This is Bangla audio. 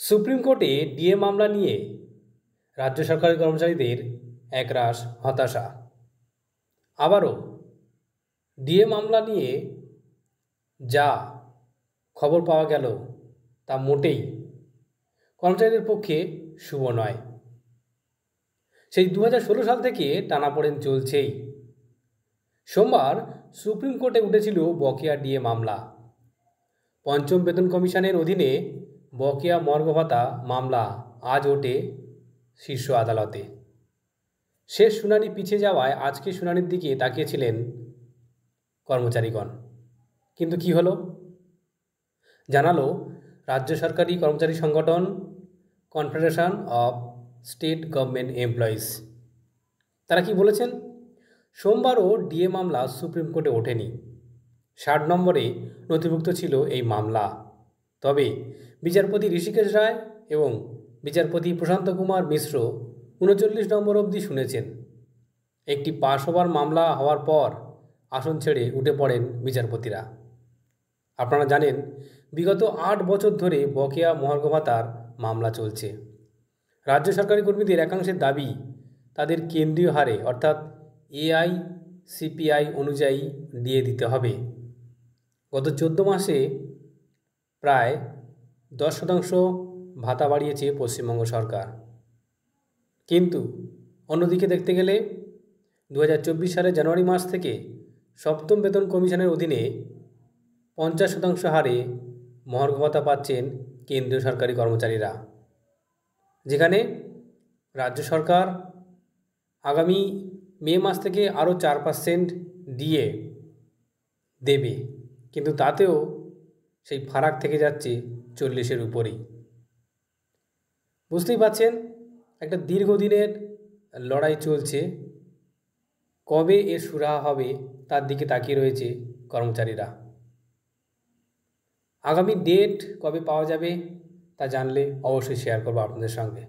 সুপ্রিম কোর্টে ডিএ মামলা নিয়ে রাজ্য সরকারি কর্মচারীদের একরাশ হতাশা। আবারও ডিএ মামলা নিয়ে যা খবর পাওয়া গেল তা মোটেই কর্মচারীদের পক্ষে শুভ নয়। সেই 2016 সাল থেকে টানাপোড়েন চলছেই। সোমবার সুপ্রিম কোর্টে উঠেছিল বকেয়া ডিএ মামলা। পঞ্চম বেতন কমিশনের অধীনে বকেয়া মর্গ ভাতা মামলা আজ ওঠে শীর্ষ আদালতে। শেষ শুনানি পিছিয়ে যাওয়ায় আজকে শুনানির দিকে তাকিয়েছিলেন কর্মচারীগণ। কিন্তু কি হলো? জানালো রাজ্য সরকারি কর্মচারী সংগঠন confederation of state government employees. তারা কি বলেছেন? সোমবারও ডিএ মামলা সুপ্রিম কোর্টে ওঠেনি। 60 নম্বরে নথিভুক্ত ছিল এই মামলা। তবে বিচারপতি ঋষিকেশ রায় এবং বিচারপতি প্রশান্ত কুমার মিশ্র 39 নম্বর অবধি শুনেছেন। একটি পাশ হবার মামলা হওয়ার পর আসন ছেড়ে উঠে পড়েন বিচারপতিরা। আপনারা জানেন, বিগত 8 বছর ধরে বকেয়া মহার্ঘ ভাতার মামলা চলছে। রাজ্য সরকারি কর্মীদের একাংশের দাবি তাদের কেন্দ্রীয় হারে অর্থাৎ এআইসিপিআই অনুযায়ী ডিএ দিতে হবে। গত 14 মাসে প্রায় 10% ভাতা বাড়িয়েছে পশ্চিমবঙ্গ সরকার। কিন্তু অন্যদিকে দেখতে গেলে 2024 সালের জানুয়ারি মাস থেকে সপ্তম বেতন কমিশনের অধীনে 50% হারে মহার্ঘ ভাতা পাচ্ছেন কেন্দ্রীয় সরকারি কর্মচারীরা, যেখানে রাজ্য সরকার আগামী মে মাস থেকে আরও 4% দিয়ে দেবে। কিন্তু তাতেও সেই ফারাক থেকে যাচ্ছে 40-এর উপরেই। বুঝতেই পারছেন, একটা দীর্ঘদিনের লড়াই চলছে। কবে এর সুরাহা হবে তার দিকে তাকিয়ে রয়েছে কর্মচারীরা। আগামী ডেট কবে পাওয়া যাবে তা জানলে অবশ্যই শেয়ার করবো আপনাদের সঙ্গে।